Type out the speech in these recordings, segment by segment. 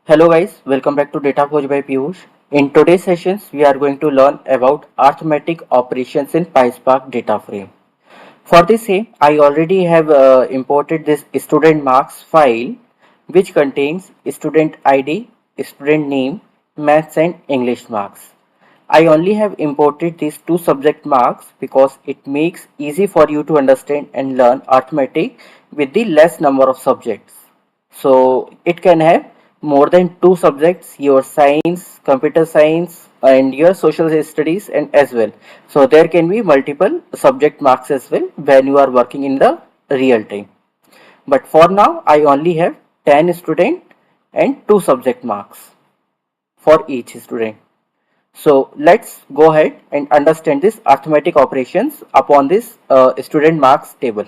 Hello guys, welcome back to Data Coach by Piyush. In today's sessions, we are going to learn about arithmetic operations in PySpark data frame. For this same, I already have imported this student marks file which contains student ID, student name, maths and English marks. I only have imported these two subject marks because it makes easy for you to understand and learn arithmetic with the less number of subjects. So it can have more than two subjects, your science, computer science and your social studies and as well. So there can be multiple subject marks as well when you are working in the real time. But for now I only have 10 student and 2 subject marks for each student. So let's go ahead and understand this arithmetic operations upon this student marks table.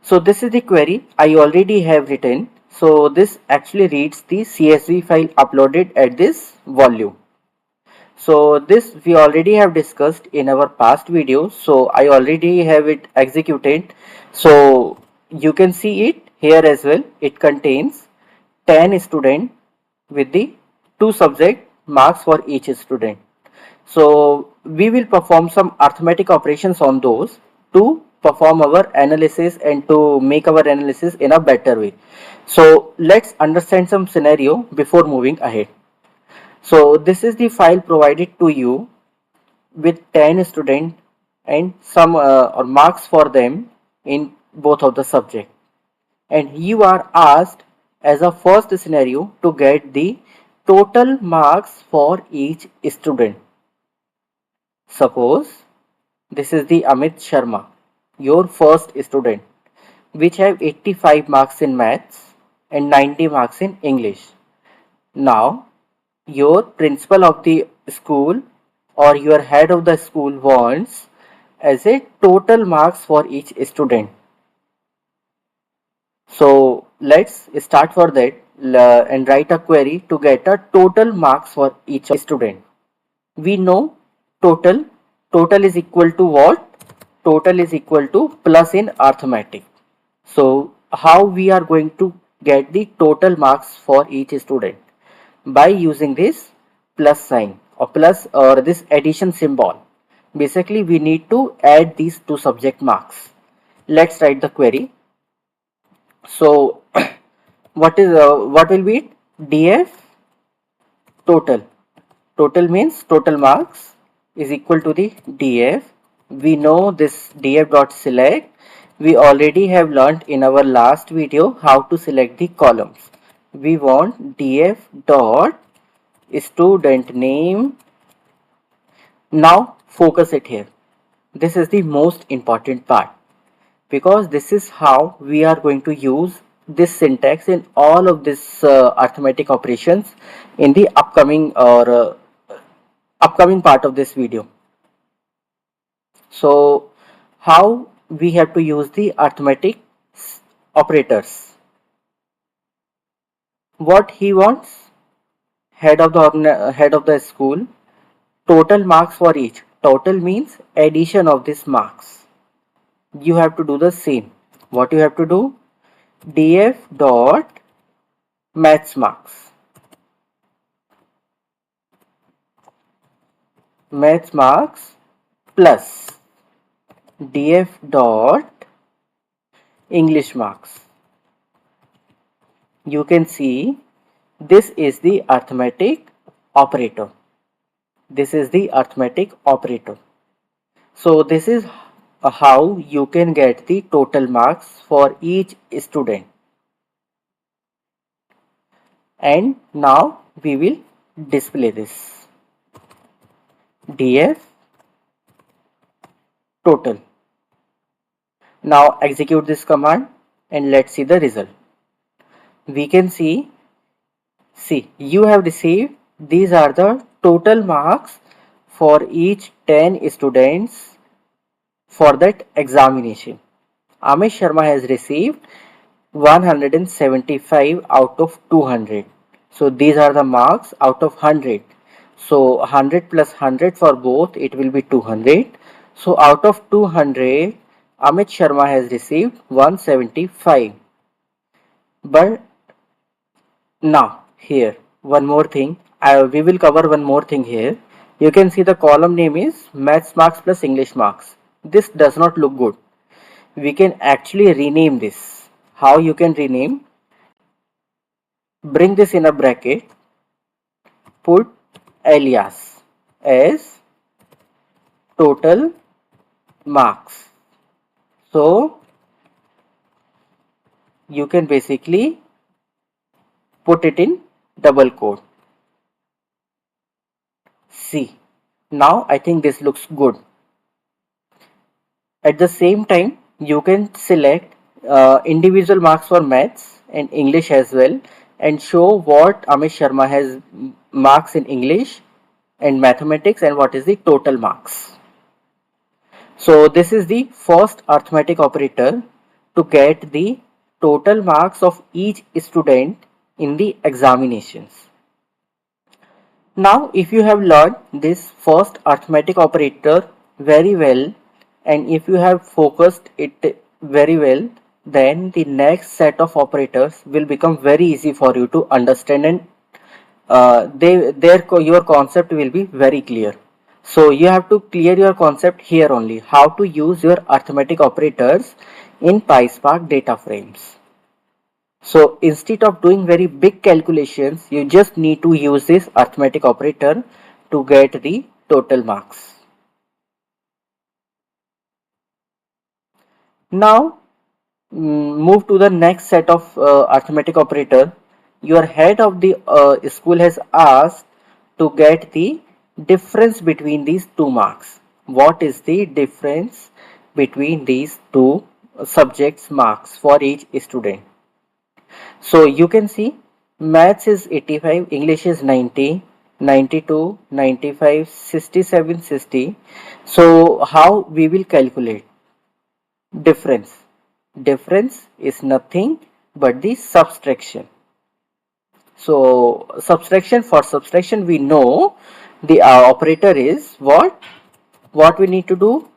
So this is the query I already have written. So this actually reads the CSV file uploaded at this volume. So this we already have discussed in our past videos. So I already have it executed. So you can see it here as well. It contains 10 students with the 2 subject marks for each student. So we will perform some arithmetic operations on those to perform our analysis and to make our analysis in a better way. So let's understand some scenario before moving ahead. So this is the file provided to you with 10 students and some or marks for them in both of the subject. And you are asked as a first scenario to get the total marks for each student. Suppose this is the Amit Sharma, your first student, which have 85 marks in maths and 90 marks in English. Now, your principal of the school or your head of the school wants as a total marks for each student. So let's start for that and write a query to get a total marks for each student. We know total total is equal to what? Total is equal to plus in arithmetic. So how we are going to get the total marks for each student? By using this plus sign or plus or this addition symbol. Basically we need to add these two subject marks. Let's write the query. So what will be it? df total. Total means total marks is equal to the df. We know this df dot select. We already have learnt in our last video how to select the columns. We want df dot student name. Now focus it here. This is the most important part because this is how we are going to use this syntax in all of this arithmetic operations in the upcoming part of this video. So how we have to use the arithmetic operators? What he wants? Head of the school. Total marks for each. Total means addition of these marks. You have to do the same. What you have to do? df dot maths marks. Maths marks plus df dot English marks. You can see this is the arithmetic operator. This is the arithmetic operator. So this is how you can get the total marks for each student. And now we will display this. df total. Now execute this command and let's see the result. We can see you have received these are the total marks for each 10 students for that examination. Amit Sharma has received 175 out of 200. So these are the marks out of 100. So 100 plus 100 for both, it will be 200. So out of 200, Amit Sharma has received 175. But Now here one more thing. We will cover one more thing here. You can see the column name is Maths Marks plus English Marks. This does not look good. We can actually rename this. How you can rename? Bring this in a bracket. Put alias as total marks. So you can basically put it in double quote. See, now I think this looks good. At the same time, you can select individual marks for maths and English as well, and show what Amit Sharma has marks in English and mathematics and what is the total marks. So this is the first arithmetic operator to get the total marks of each student in the examinations. Now if you have learned this first arithmetic operator very well, and if you have focused it very well, then the next set of operators will become very easy for you to understand, and your concept will be very clear. So you have to clear your concept here only, how to use your arithmetic operators in PySpark data frames. So instead of doing very big calculations, you just need to use this arithmetic operator to get the total marks. Now move to the next set of arithmetic operator. Your head of the school has asked to get the difference between these two marks. What is the difference between these two subjects marks for each student? So you can see maths is 85, English is 90, 92, 95, 67, 60. So how we will calculate difference? Difference is nothing but the subtraction. So subtraction, for subtraction we know the operator is what? What we need to do?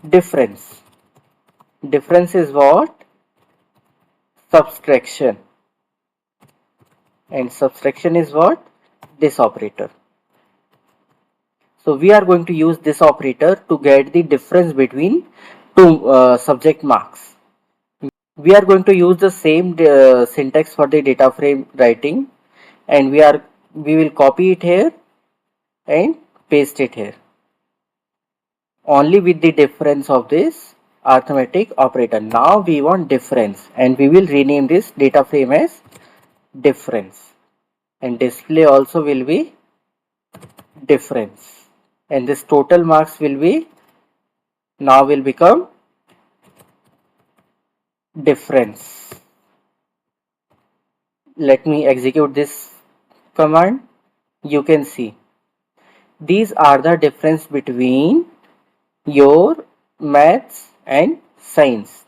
Difference. Difference is what? Subtraction. And subtraction is what? This operator. So we are going to use this operator to get the difference between two subject marks. We are going to use the same syntax for the data frame writing, and we will copy it here and paste it here, only with the difference of this arithmetic operator. Now we want difference, and we will rename this data frame as difference, and display also will be difference, and this total marks will be now will become difference. Let me execute this command. You can see these are the difference between your maths and science.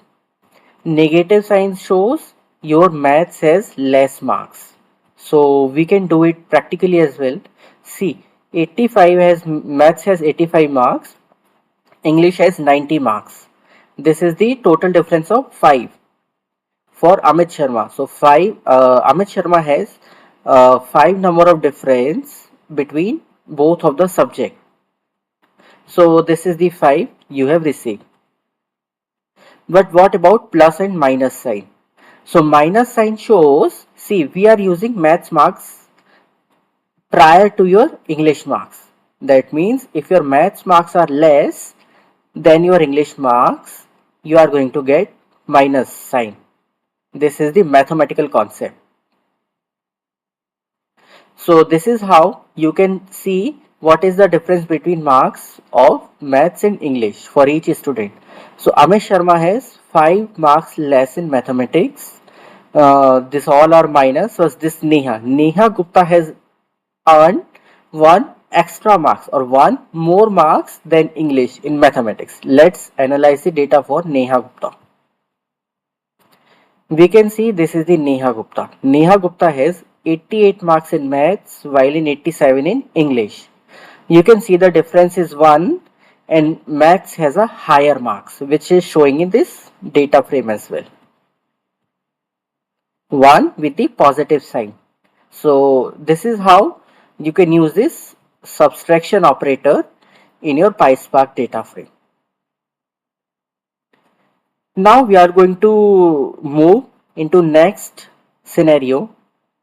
Negative sign shows your maths has less marks. So we can do it practically as well. See, 85 has maths has 85 marks, English has 90 marks. This is the total difference of 5 for Amit Sharma. So 5 Amit Sharma has 5 number of difference between both of the subject. So this is the 5 you have received. But what about plus and minus sign? So minus sign shows, see, we are using maths marks prior to your English marks. That means if your maths marks are less than your English marks, you are going to get minus sign. This is the mathematical concept. So this is how you can see what is the difference between marks of maths and English for each student. So Amit Sharma has 5 marks less in mathematics. This all are minus. So this Neha Gupta has earned 1 extra marks or 1 more marks than English in mathematics. Let's analyze the data for Neha Gupta. We can see this is the Neha Gupta. Neha Gupta has 88 marks in maths while in 87 in English. You can see the difference is 1, and maths has a higher marks, which is showing in this data frame as well. 1 with the positive sign. So this is how you can use this subtraction operator in your PySpark data frame. Now we are going to move into next scenario,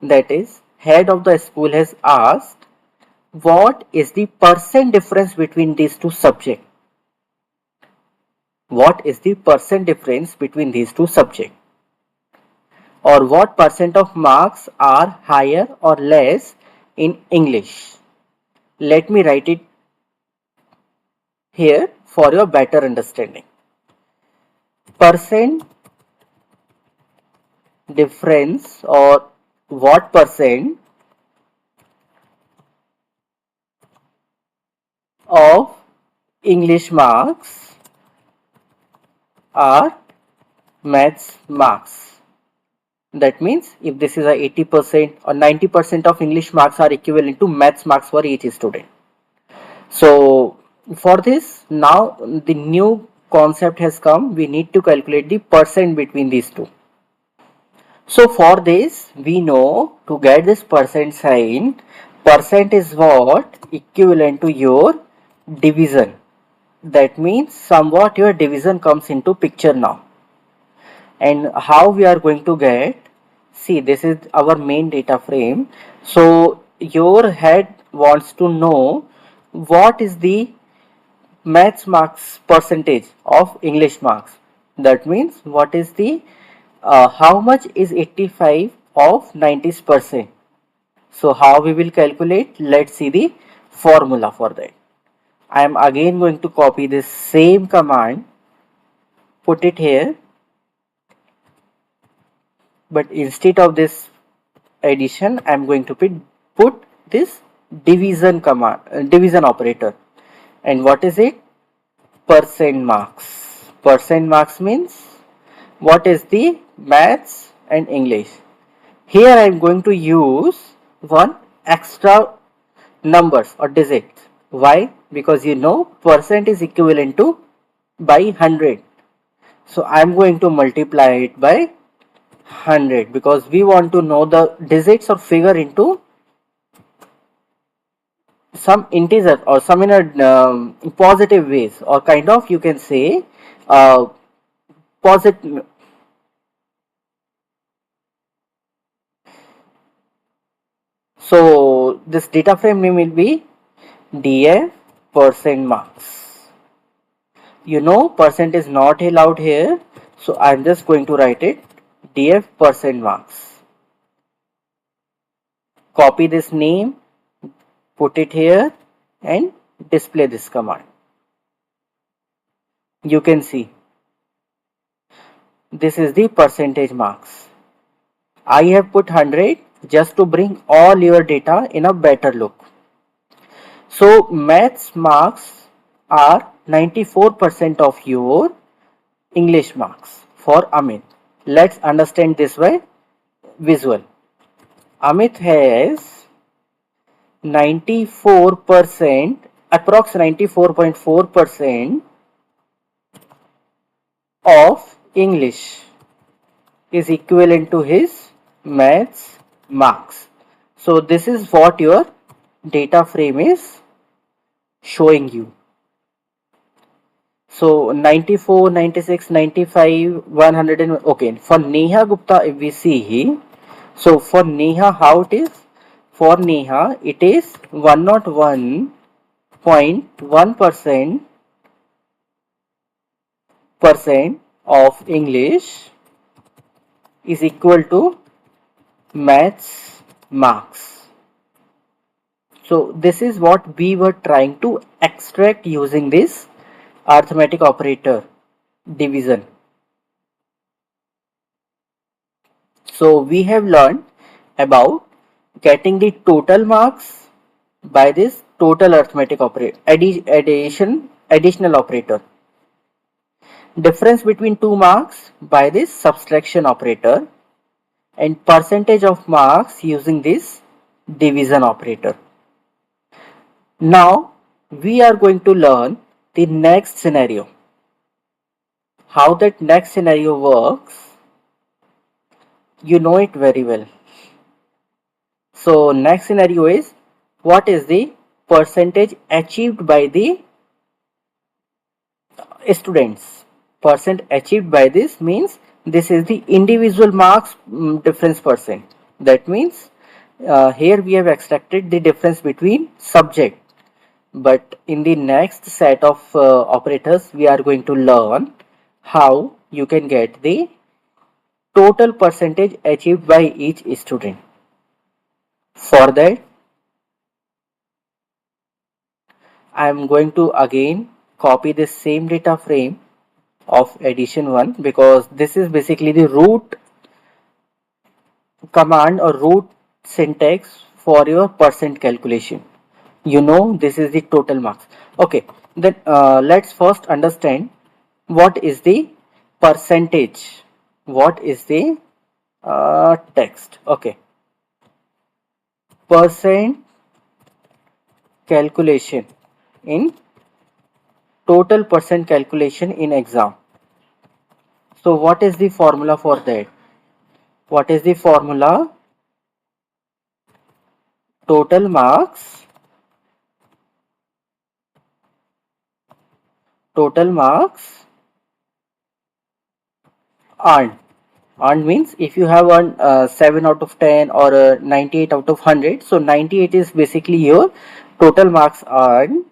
that is head of the school has asked what is the percent difference between these two subjects. What is the percent difference between these two subjects, or what percent of marks are higher or less in English. Let me write it here for your better understanding. Percent difference, or what percent of English marks are maths marks. That means if this is a 80% or 90% of English marks are equivalent to maths marks for each student. So for this, now the new concept has come. We need to calculate the percent between these two. So for this, we know to get this percent sign, percent is what? Equivalent to your division. That means somewhat your division comes into picture now. And how we are going to get? See, this is our main data frame. So your head wants to know what is the maths marks percentage of English marks. That means what is the how much is 85 of 90%. So how we will calculate? Let's see the formula for that. I am again going to copy this same command, put it here, but instead of this addition I am going to put this division command, division operator. And what is it? Percent marks. Percent marks means what is the maths and English. Here I am going to use one extra numbers or digits. Why? Because you know percent is equivalent to by 100. So I am going to multiply it by 100 because we want to know the digits or figure into some integer or some in a positive ways, or kind of you can say positive. So this data frame name will be df percent marks. You know percent is not allowed here, so I am just going to write it df percent marks. Copy this name, put it here and display this command. You can see this is the percentage marks. I have put 100 just to bring all your data in a better look. So maths marks are 94% of your English marks for Amit. Let's understand this by visual. Amit has 94%, approx 94.4% of English is equivalent to his maths marks. So this is what your data frame is showing you. So 94, 96, 95, 100 and okay. For Neha Gupta, if we see, so for Neha how it is? For Neha it is 101.1% of English is equal to maths marks. So this is what we were trying to extract using this arithmetic operator division. So we have learned about getting the total marks by this total arithmetic operator additional operator. Difference between two marks by this subtraction operator, and percentage of marks using this division operator. Now we are going to learn the next scenario. How that next scenario works, you know it very well. So next scenario is, what is the percentage achieved by the students? Percent achieved by this means this is the individual marks difference percent. That means here we have extracted the difference between subject. But in the next set of operators, we are going to learn how you can get the total percentage achieved by each student. For that, I am going to again copy this same data frame of addition 1, because this is basically the root command or root syntax for your percent calculation. You know, this is the total marks. Okay, then let's first understand what is the percentage. What is the text? Okay, percent calculation in total percent calculation in exam. So what is the formula for that? What is the formula? Total marks, total marks earned. Earned means if you have earned 7 out of 10 or 98 out of 100, so 98 is basically your total marks earned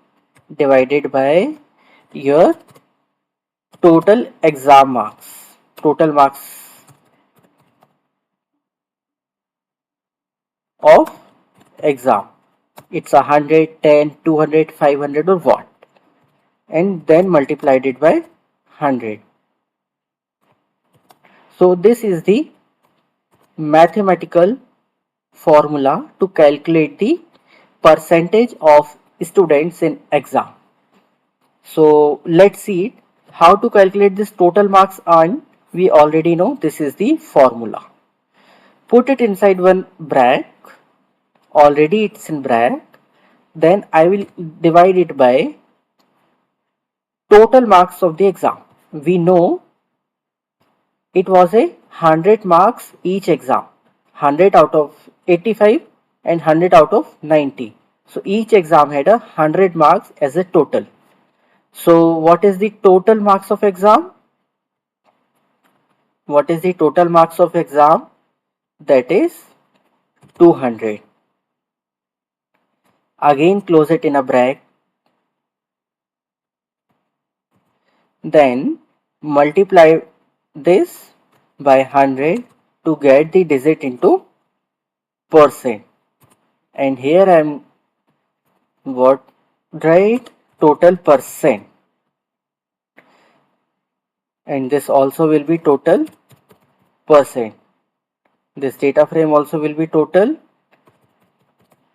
divided by your total exam marks. Total marks of exam. It's 100, 10, 200, 500 or what? And then multiplied it by 100. So this is the mathematical formula to calculate the percentage of students in exam. So let's see it. How to calculate this total marks earned. We already know this is the formula. Put it inside one bracket. Already it's in bracket. Then I will divide it by total marks of the exam. We know it was a 100 marks each exam. 100 out of 85 and 100 out of 90. So each exam had 100 marks as a total. So what is the total marks of exam? What is the total marks of exam? That is 200. Again close it in a bracket. Then multiply this by 100 to get the digit into percent. And here I am what write total percent. And this also will be total percent. This data frame also will be total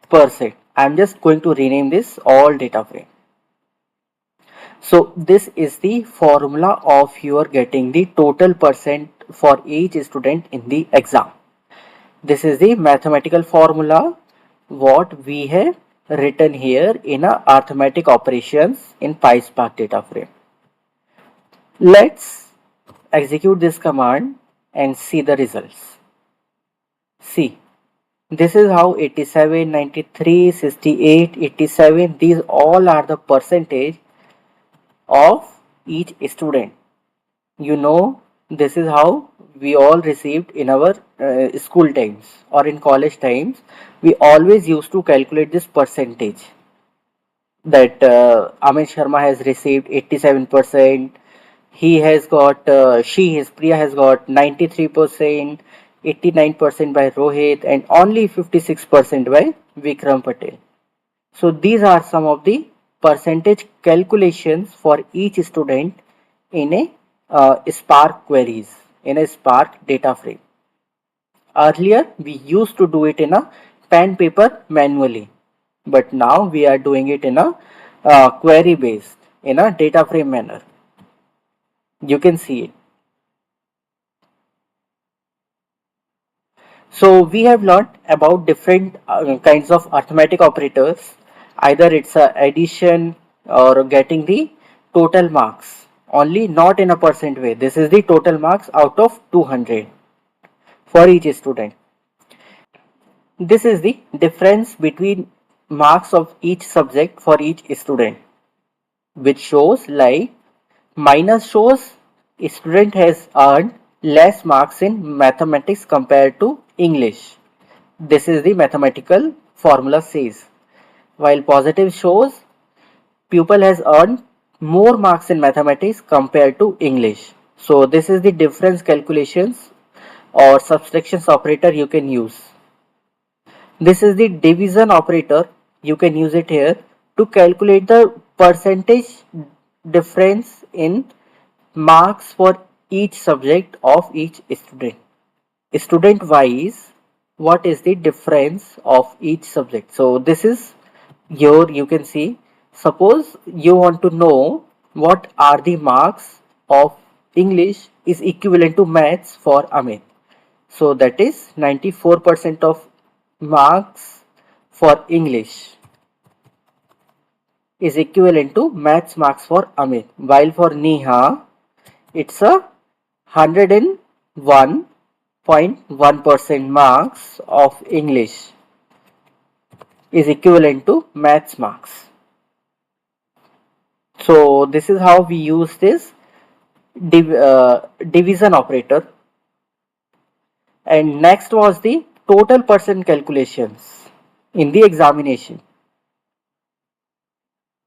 percent. I am just going to rename this all data frame. So this is the formula of your getting the total percent for each student in the exam. This is the mathematical formula what we have written here in a arithmetic operations in PySpark data frame. Let's execute this command and see the results. See, this is how 87, 93, 68, 87, these all are the percentage of each student. You know, this is how we all received in our school times or in college times. We always used to calculate this percentage that Amit Sharma has received 87%. He has got, Priya has got 93%, 89% by Rohit, and only 56% by Vikram Patel. So these are some of the percentage calculations for each student in a Spark queries, in a Spark data frame. Earlier, we used to do it in a pen paper manually, but now we are doing it in a query based, in a data frame manner. You can see it. So we have learned about different kinds of arithmetic operators. Either it's a addition or getting the total marks. Only not in a percent way. This is the total marks out of 200 for each student. This is the difference between marks of each subject for each student, which shows like minus shows a student has earned less marks in mathematics compared to English. This is the mathematical formula says. While positive shows pupil has earned more marks in mathematics compared to English. So this is the difference calculations or subtractions operator you can use. This is the division operator. You can use it here to calculate the percentage difference in marks for each subject of each student. Student wise, what is the difference of each subject? So this is here you can see. Suppose you want to know what are the marks of English is equivalent to maths for Amit. So that is 94% of marks for English is equivalent to maths marks for Amit. While for Neha, it's a 101.1% marks of English is equivalent to maths marks. So this is how we use this division operator. And next was the total percent calculations in the examination.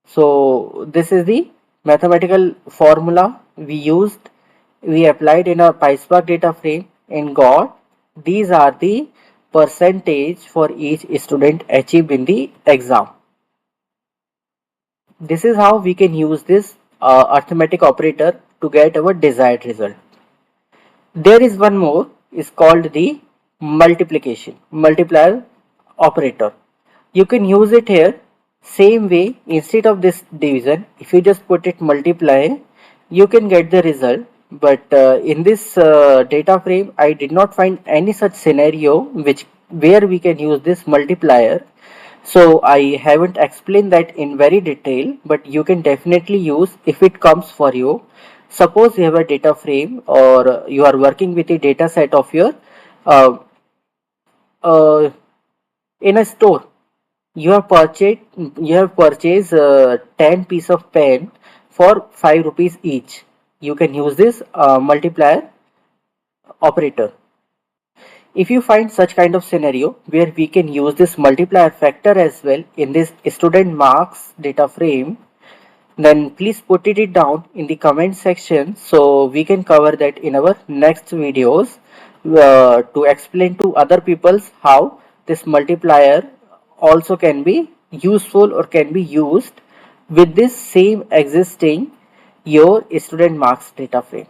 So this is the mathematical formula we used, we applied in a PySpark data frame and got these are the percentage for each student achieved in the exam. This is how we can use this arithmetic operator to get our desired result. There is one more, is called the multiplier operator. You can use it here same way. Instead of this division, if you just put it multiply, you can get the result. But in this data frame, I did not find any such scenario where we can use this multiplier. So I haven't explained that in very detail, but you can definitely use if it comes for you. Suppose you have a data frame or you are working with a data set of your uh, uh, in a store. You have purchased 10 piece of pen for 5 rupees each. You can use this multiplier operator. If you find such kind of scenario where we can use this multiplier factor as well in this student marks data frame, then please put it down in the comment section so we can cover that in our next videos to explain to other peoples how this multiplier also can be useful or can be used with this same existing your student marks data frame.